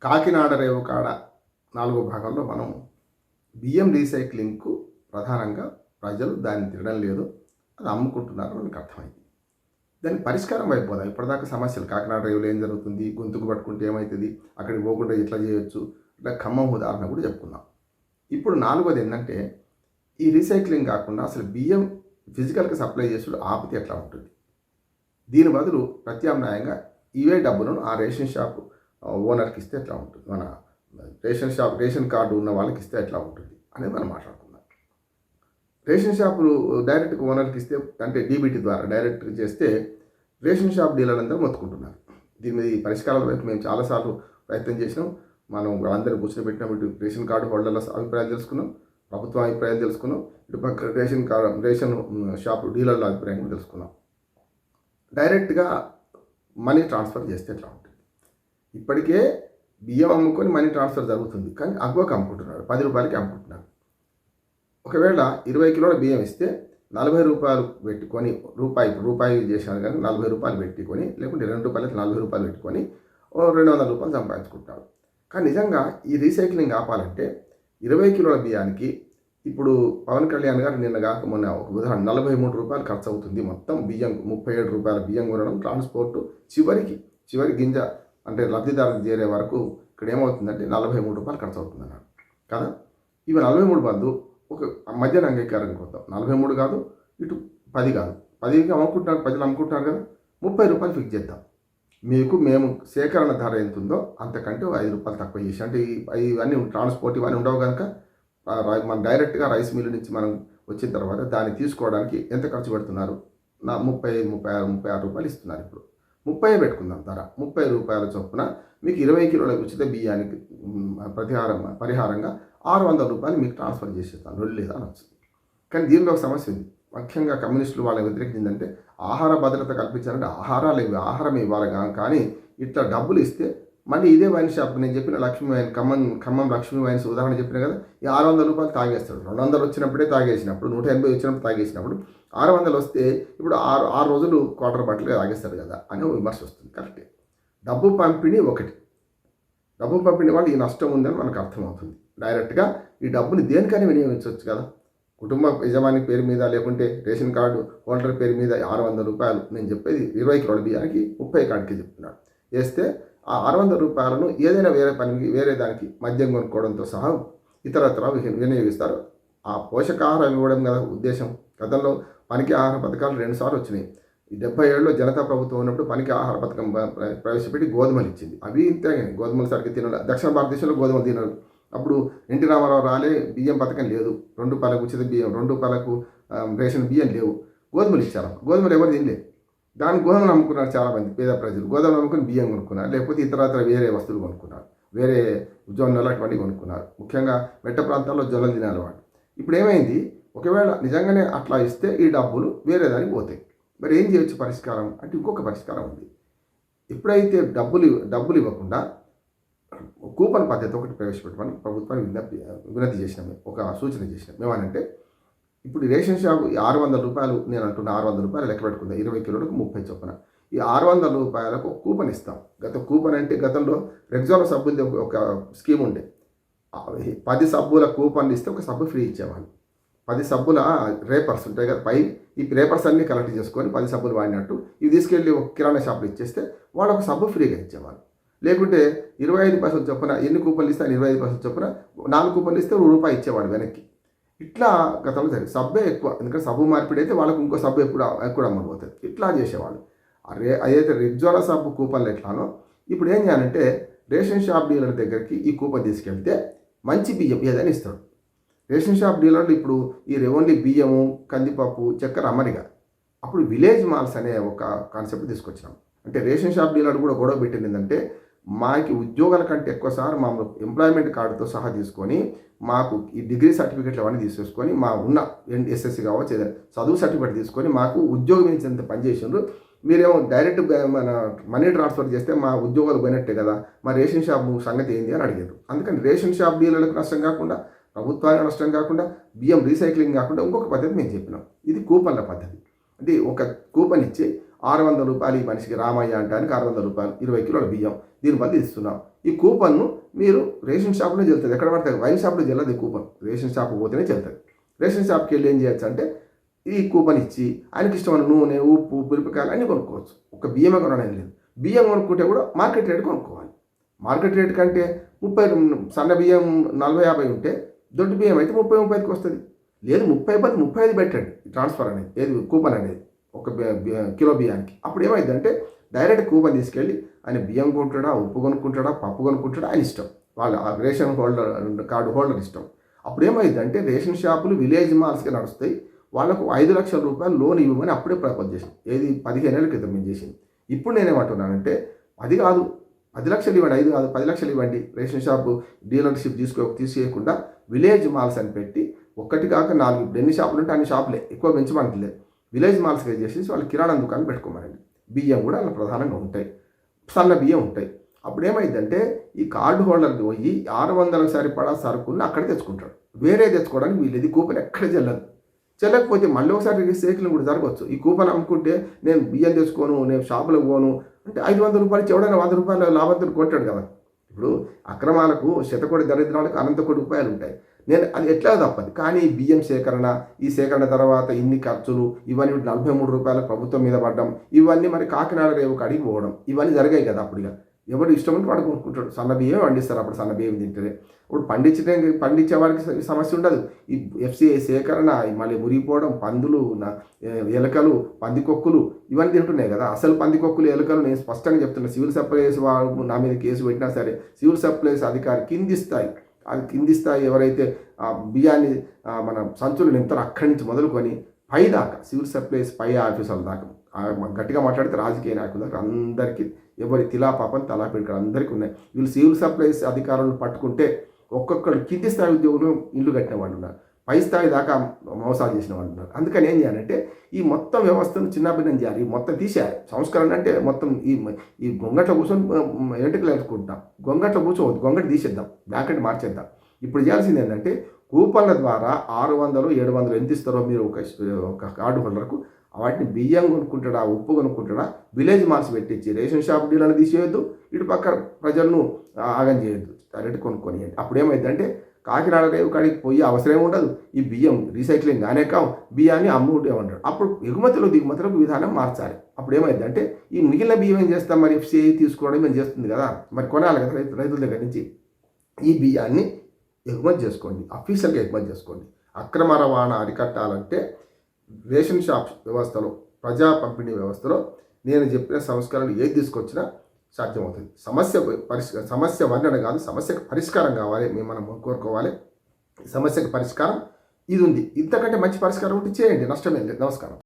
కాకినాడ రేవు కాడ 4వ భాగంలో మనం బియ్యం రీసైక్లింగ్కు ప్రధానంగా ప్రజలు దాన్ని తినడం లేదు, అది అమ్ముకుంటున్నారు మనకు అర్థమైంది. దాని పరిష్కారం అయిపోదాం. ఇప్పటిదాకా సమస్యలు కాకినాడ రేవులో ఏం జరుగుతుంది, గొంతుకు పట్టుకుంటే ఏమవుతుంది, అక్కడికి పోకుండా ఎట్లా చేయొచ్చు, ఇట్లా ఖమ్మం ఉదాహరణ కూడా చెప్పుకున్నాం. ఇప్పుడు 4వది ఏంటంటే ఈ రీసైక్లింగ్ కాకుండా అసలు బియ్యం ఫిజికల్గా సప్లై చేసుడు ఆపితే ఎట్లా ఉంటుంది, దీని బదులు ప్రత్యామ్నాయంగా ఇవే డబ్బులను ఆ రేషన్ షాప్ ఓనర్కి ఇస్తే ఎట్లా ఉంటుంది, మన రేషన్ కార్డు ఉన్న వాళ్ళకి ఇస్తే ఎట్లా ఉంటుంది అనేది మనం మాట్లాడుకుందాం. రేషన్ షాపులు డైరెక్ట్గా ఓనర్కి ఇస్తే, అంటే డీబీటీ ద్వారా డైరెక్ట్గా చేస్తే రేషన్ షాప్ డీలర్లందరూ మొత్తుకుంటున్నారు. దీని మీద పరిష్కారాల వైపు మేము చాలాసార్లు ప్రయత్నం చేసినాం. మనం అందరూ కూర్చొని పెట్టినాం. ఇటు రేషన్ కార్డు హోల్డర్ల అభిప్రాయాలు తెలుసుకున్నాం, ప్రభుత్వం అభిప్రాయాలు తెలుసుకున్నాం, ఇటు పక్క రేషన్ షాప్ డీలర్ల అభిప్రాయం కూడా తెలుసుకున్నాం. డైరెక్ట్గా మనీ ట్రాన్స్ఫర్ చేస్తే ఎట్లా ఉంటుంది. ఇప్పటికే బియ్యం అమ్ముకొని మనీ ట్రాన్స్ఫర్ జరుగుతుంది, కానీ అగ్వకు అమ్ముకుంటున్నాడు, 10 రూపాయలకి అమ్ముకుంటున్నాడు. ఒకవేళ 20 కిలోల బియ్యం ఇస్తే 40 రూపాయలు పెట్టుకొని, రూపాయి చేశాను కానీ 40 రూపాయలు పెట్టుకొని, లేకుంటే 2 రూపాయలకి 40 రూపాయలు పెట్టుకొని 200 రూపాయలు సంపాదించుకుంటాడు. కానీ నిజంగా ఈ రీసైక్లింగ్ ఆపాలంటే 20 కిలోల బియ్యానికి ఇప్పుడు పవన్ కళ్యాణ్ గారు నిన్న కాక మొన్న ఒక ఉదాహరణ 43 రూపాయలు ఖర్చు అవుతుంది. మొత్తం బియ్యం 37 రూపాయల బియ్యం కొనడం, ట్రాన్స్పోర్టు, చివరి గింజ అంటే లబ్ధిదారులకు చేరే వరకు ఇక్కడ ఏమవుతుందంటే 43 రూపాయలు ఖర్చు అవుతుంది అన్నాడు కదా. ఇవి 43 బదులు ఒక మధ్యాహ్న అంగీకారం కొద్దాం, 43 కాదు, ఇటు 10 కాదు, 10కి అమ్ముకుంటున్నారు, ప్రజలు అమ్ముకుంటున్నారు కదా, 30 రూపాయలు ఫిక్స్ చేద్దాం. మేము సేకరణ ధర ఎంత ఉందో అంతకంటే 5 రూపాయలు తక్కువ చేసి, అంటే ఇవన్నీ ట్రాన్స్పోర్ట్ ఇవన్నీ ఉండవు కనుక మనం డైరెక్ట్గా రైస్ మిల్లు నుంచి మనం వచ్చిన తర్వాత దాన్ని తీసుకోవడానికి ఎంత ఖర్చు పెడుతున్నారు, 36 రూపాయలు ఇస్తున్నారు. ఇప్పుడు 30 పెట్టుకుందాం ధర, 30 రూపాయల చొప్పున మీకు 20 కిలోల ఉచిత బియ్యానికి పరిహారంగా 600 రూపాయలు మీకు ట్రాన్స్ఫర్ చేసేస్తాను, రెండు లేదా అనొచ్చు. కానీ దీనిలో ఒక సమస్య ఉంది. ముఖ్యంగా కమ్యూనిస్టులు వాళ్ళని వ్యతిరేకించిందంటే ఆహార భద్రత కల్పించాలంటే ఆహారం ఇవ్వాలి, కానీ ఇట్లా డబ్బులు ఇస్తే మళ్ళీ ఇదే వైన్ షాప్ నేను చెప్పిన లక్ష్మీ వైన్ ఖమ్మం లక్ష్మీ వైన్స్ ఉదాహరణ చెప్పిన కదా, ఈ 600 రూపాయలు తాగేస్తాడు. 200 వచ్చినప్పుడే తాగేసినప్పుడు, 180 వచ్చినప్పుడు తాగేసినప్పుడు 600 వస్తే ఇప్పుడు 6 రోజులు క్వార్టర్ బాటిల్గా తాగేస్తాడు కదా అనే విమర్శ వస్తుంది. కరెక్టే. డబ్బు పంపిణీ వాళ్ళు ఈ నష్టం ఉందని మనకు అర్థమవుతుంది. డైరెక్ట్గా ఈ డబ్బుని దేనికైనా వినియోగించవచ్చు కదా. కుటుంబ యజమాని పేరు మీద, లేకుంటే రేషన్ కార్డు హోల్డర్ పేరు మీద 600 రూపాయలు, నేను చెప్పేది 20 కిలోల బియ్యానికి 30 కాడికి చెప్తున్నాడు, వేస్తే ఆ 600 రూపాయలను ఏదైనా వేరే దానికి మద్యం కొనుక్కోవడంతో సహా ఇతరత్ర వినియోగిస్తారు. ఆ పోషకాహారం ఇవ్వడం కదా ఉద్దేశం. గతంలో పనికి ఆహార పథకాలు 2 సార్లు వచ్చినాయి. ఈ 77లో జనతా ప్రభుత్వం ఉన్నప్పుడు పనికి ఆహార పథకం ప్రవేశపెట్టి గోధుమలు ఇచ్చింది. అవి ఇంతే, గోధుమలు సరిగ్గా తినడం. దక్షిణ భారతదేశంలో గోధుమలు తినరు. అప్పుడు ఎన్టీ రామారావు రాలే, బియ్యం పథకం లేదు, 2 రూపాయలకు ఉచిత బియ్యం, 2 రూపాయలకు రేషన్ బియ్యం లేవు, గోధుమలు ఇచ్చారు. గోధుమలు ఎవరు తినలేదు. దాని గోధుమలు అమ్ముకున్నారు చాలామంది పేద ప్రజలు. గోధుమలు అమ్ముకుని బియ్యం కొనుక్కున్నారు, లేకపోతే ఇతరత్ర వేరే వస్తువులు కొనుక్కున్నారు, వేరే జొన్నలు అటువంటి కొనుక్కున్నారు. ముఖ్యంగా మెట్ట ప్రాంతాల్లో జొన్నలు తినాలి వాళ్ళు. ఇప్పుడు ఏమైంది, ఒకవేళ నిజంగానే అట్లా ఇస్తే ఈ డబ్బులు వేరే దానికి పోతాయి. మరి ఏం చేయొచ్చు పరిష్కారం అంటే, ఇంకొక పరిష్కారం ఉంది. ఎప్పుడైతే డబ్బులు ఇవ్వకుండా కూపన్ పద్ధతి ఒకటి ప్రవేశపెట్టమని ప్రభుత్వాన్ని వినతి చేసినాం, ఒక సూచన చేసినాం. ఏమనంటే, ఇప్పుడు రేషన్ షాపు 600 రూపాయలు, నేను అంటున్న 600 రూపాయలు లెక్క పెట్టుకుందాం, 20 కిలోలకు 30 చొప్పున. ఈ 600 రూపాయలకు కూపన్ ఇస్తాం. కూపన్ అంటే గతంలో రెగ్జాలో సబ్బులది ఒక స్కీమ్ ఉండే. 10 సబ్బుల కూపన్లు ఇస్తే ఒక సబ్బు ఫ్రీ ఇచ్చేవాళ్ళు. 10 సబ్బుల రేపర్స్ ఉంటాయి కదా, ఈ పేపర్స్ అన్నీ కలెక్ట్ చేసుకొని 10 సబ్బులు వాడినట్టు ఇవి తీసుకెళ్ళి ఒక కిరాణా షాపులు ఇచ్చేస్తే వాళ్ళు ఒక సబ్బు ఫ్రీగా ఇచ్చేవాళ్ళు. లేకుంటే 25 పైసలు చొప్పున, ఎన్ని కూపన్లు ఇస్తే 25 పైసలు చొప్పున 4 కూపన్లు ఇస్తే రూపాయి ఇచ్చేవాడు వెనక్కి. ఇట్లా గతంలో జరిగింది. సబ్బే ఎక్కువ, ఎందుకంటే సబ్బు మార్పిడి అయితే వాళ్ళకు ఇంకో సబ్బు ఎక్కువ అమ్మడిపోతుంది. ఇట్లా చేసేవాళ్ళు. అదైతే రెగ్జోలా సబ్బు కూపన్లు ఎట్లానో ఇప్పుడు ఏం చేయాలంటే, రేషన్ షాప్ డీలర్ దగ్గరికి ఈ కూపన్ తీసుకెళ్తే మంచి బియ్యం ఏదైనా ఇస్తాడు. రేషన్ షాప్ డీలర్లు ఇప్పుడు ఓన్లీ బియ్యము, కందిపప్పు, చక్కెర అమ్మరిగా. అప్పుడు విలేజ్ మాల్స్ అనే ఒక కాన్సెప్ట్ తీసుకొచ్చినాం. అంటే రేషన్ షాప్ డీలర్ కూడా గొడవ పెట్టింది ఏంటంటే, మాకు ఉద్యోగాల కంటే ఎక్కువసారి మా ఎంప్లాయ్మెంట్ కార్డుతో సహా తీసుకొని, మాకు ఈ డిగ్రీ సర్టిఫికెట్లు అవన్నీ తీసేసుకొని, మా ఉన్న ఎస్ఎస్సి కావచ్చు ఏదైనా చదువు సర్టిఫికెట్ తీసుకొని మాకు ఉద్యోగం ఇచ్చేంత పనిచేసిండ్రు, మీరేమో డైరెక్ట్ మన మనీ ట్రాన్స్ఫర్ చేస్తే మా ఉద్యోగాలు పోయినట్టే కదా, మా రేషన్ షాప్ సంగతి ఏంది అని అడిగారు. అందుకని రేషన్ షాప్ డీలర్లకు నష్టం కాకుండా, ప్రభుత్వానికి నష్టం కాకుండా, బియ్యం రీసైక్లింగ్ కాకుండా ఇంకొక పద్ధతి మేము చెప్పినాం. ఇది కూపన్ల పద్ధతి. అంటే ఒక కూపన్ ఇచ్చి రూ. 600 ఈ మనిషికి రామయ్య అంటానికి రూ. 600 20 కిలోల బియ్యం దీనివల్ల ఇస్తున్నాం. ఈ కూపన్ను మీరు రేషన్ షాప్లో చెల్తుంది. ఎక్కడ పడితే వైన్ షాప్లో చెల్లదు ఈ కూపన్, రేషన్ షాప్ పోతేనే చెల్తుంది. రేషన్ షాప్కి వెళ్ళి ఏం చేయొచ్చు అంటే ఈ కూపన్ ఇచ్చి ఆయనకి ఇష్టమైన నూనె, ఉప్పు, పులిపికాయలు అన్నీ కొనుక్కోవచ్చు. ఒక బియ్యమే కొనడం లేదు. బియ్యం కొనుక్కుంటే కూడా మార్కెట్ రేట్ కొనుక్కోవాలి. మార్కెట్ రేట్ కంటే 30 సన్న బియ్యం 40-50 ఉంటే దొడ్డు బియ్యం అయితే 30-35కి వస్తుంది. లేదు 30-35 పెట్టండి ట్రాన్స్ఫర్ అనేది, ఏది కూపన్ అనేది ఒక కిలో బియ్యానికి. అప్పుడు ఏమైందంటే డైరెక్ట్ కూపన్ తీసుకెళ్ళి ఆయన బియ్యం కొంటాడా, ఉప్పు కొనుక్కుంటాడా, పప్పు కొనుక్కుంటాడా ఆయన ఇష్టం, వాళ్ళ రేషన్ కార్డు హోల్డర్ ఇష్టం. అప్పుడు ఏమైందంటే రేషన్ షాపులు విలేజ్ మాల్స్కి నడుస్తాయి. వాళ్ళకు 5 లక్షల రూపాయలు లోన్ ఇవ్వమని అప్పుడే ప్రపోజ్ చేసింది. ఏది 15 ఏళ్ళ క్రితం మేము చేసింది. ఇప్పుడు నేనేమంటున్నానంటే అది కాదు, 10 లక్షలు ఇవ్వండి, 5 కాదు 10 లక్షలు ఇవ్వండి. రేషన్ షాపు డీలర్షిప్ తీసేయకుండా విలేజ్ మాల్స్ అని పెట్టి ఒక్కటి కాక 4 ఎన్ని షాపులు ఉంటే అన్ని షాపులే, ఎక్కువ పెంచమంటలేదు. విలేజ్ మాల్స్ చేసేసి వాళ్ళు కిరాణా దుకాణం పెట్టుకోమనండి. బియ్యం కూడా అలా ప్రధానంగా ఉంటాయి, సన్న బియ్యం ఉంటాయి. అప్పుడు ఏమైందంటే ఈ కార్డు హోల్డర్కి పోయి 600 సరిపడా సరుకుని అక్కడ తెచ్చుకుంటాడు. వేరే తెచ్చుకోవడానికి వీళ్ళది కూపన్ ఎక్కడ చెల్లకపోతే మళ్ళీ ఒకసారి సైకిల్ కూడా జరగవచ్చు. ఈ కూపన్ అమ్ముకుంటే నేను బియ్యం తెచ్చుకోను, నేను షాపులకు పోను అంటే 500 రూపాయలు ఎవడైనా 100 రూపాయలు లాభంతో కొట్టాడు కదా. ఇప్పుడు అక్రమాలకు శతకోటి దరిద్రాలకు అనంత కోటి రూపాయలు ఉంటాయి. నేను అది ఎట్లా తప్పదు. కానీ బియ్యం సేకరణ, ఈ సేకరణ తర్వాత ఇన్ని ఖర్చులు, ఇవన్నీ 43 రూపాయలు ప్రభుత్వం మీద పడ్డం, ఇవన్నీ మరి కాకినాడ రేవు కాడికి పోవడం, ఇవన్నీ జరిగాయి కదా. అప్పుడు ఎవరు ఇష్టం ఉంటే వాడు కొనుక్కుంటాడు. సన్న బియ్యం పండిస్తారు, అప్పుడు సన్న బియ్యం తింటే. ఇప్పుడు పండించే వారికి సమస్య ఉండదు. ఈ ఎఫ్సిఐ సేకరణ, మళ్ళీ మురిగిపోవడం, పందులు, ఎలుకలు, పందికొక్కులు ఇవన్నీ తింటున్నాయి కదా. అసలు పందికొక్కులు, ఎలుకలు నేను స్పష్టంగా చెప్తున్నా. సివిల్ సప్లైస్ వాళ్ళు నా మీద కేసు పెట్టినా సరే సివిల్ సప్లైస్ అధికారి కింది స్థాయి ఎవరైతే బియ్యాన్ని మన సంచులు నింపుతారో అక్కడి నుంచి మొదలుకొని పై దాకా సివిల్ సప్లైస్ పై ఆఫీసర్ల దాకా గట్టిగా మాట్లాడితే రాజకీయ నాయకుల దాకా అందరికీ ఎవరి తిలాపాపం తలాపిడికలు అందరికీ ఉన్నాయి. వీళ్ళు సివిల్ సప్లైస్ అధికారులను పట్టుకుంటే ఒక్కొక్కరు కింది స్థాయి ఉద్యోగులు ఇల్లు కట్టిన వాళ్ళు ఉన్నారు, పై స్థాయి దాకా మోసాలు చేసిన వాళ్ళు ఉన్నారు. అందుకని ఏం చేయాలంటే ఈ మొత్తం వ్యవస్థను చిన్నాభిన్నం చేయాలి, ఈ మొత్తం తీసేయాలి. సంస్కరణ అంటే మొత్తం ఈ గొంగట్లో కూర్చొని ఎంటికలు వేసుకుంటాం, గొంగట్లో కూర్చోవద్దు, గొంగటి తీసేద్దాం, బ్లాకెట్ మార్చేద్దాం. ఇప్పుడు చేయాల్సింది ఏంటంటే కూపన్ల ద్వారా 600-700 ఎంత ఇస్తారో మీరు ఒక కార్డు హోల్డర్కు వాటిని బియ్యం కొనుక్కుంటాడా, ఉప్పు కొనుక్కుంటాడా, విలేజ్ మాల్స్ పెట్టించి రేషన్ షాప్ డీలర్ని తీసేయొద్దు, ఇటు పక్క ప్రజలను ఆగం చేయొద్దు, డైరెక్ట్ కొనుక్కొనియండి. అప్పుడు ఏమైందంటే కాకినాడ రేవు కాడికి పోయి అవసరం ఉండదు. ఈ బియ్యం రీసైక్లింగ్ కానే కావు, బియ్యాన్ని అమ్ముకుంటే ఉంటాడు. అప్పుడు ఎగుమతులు దిగుమతులకు విధానం మార్చాలి. అప్పుడు ఏమైందంటే ఈ మిగిలిన బియ్యం ఏం చేస్తాం, మరి ఎఫ్సిఐ తీసుకోవడం ఏం చేస్తుంది కదా, మరి కొనాలి కదా రైతుల దగ్గర నుంచి. ఈ బియ్యాన్ని ఎగుమతి చేసుకోండి, అఫీషియల్గా ఎగుమతి చేసుకోండి. అక్రమ రవాణా అరికట్టాలంటే రేషన్ షాప్ వ్యవస్థలో, ప్రజా పంపిణీ వ్యవస్థలో నేను చెప్పిన సంస్కరణలు ఏది తీసుకొచ్చినా సాధ్యమవుతుంది. సమస్య వర్ణన కాదు, సమస్యకు పరిష్కారం కావాలి, మనం కోరుకోవాలి. సమస్యకు పరిష్కారం ఇది ఉంది, ఇంతకంటే మంచి పరిష్కారం ఉంటే చేయండి, నష్టమే లేదు. నమస్కారం.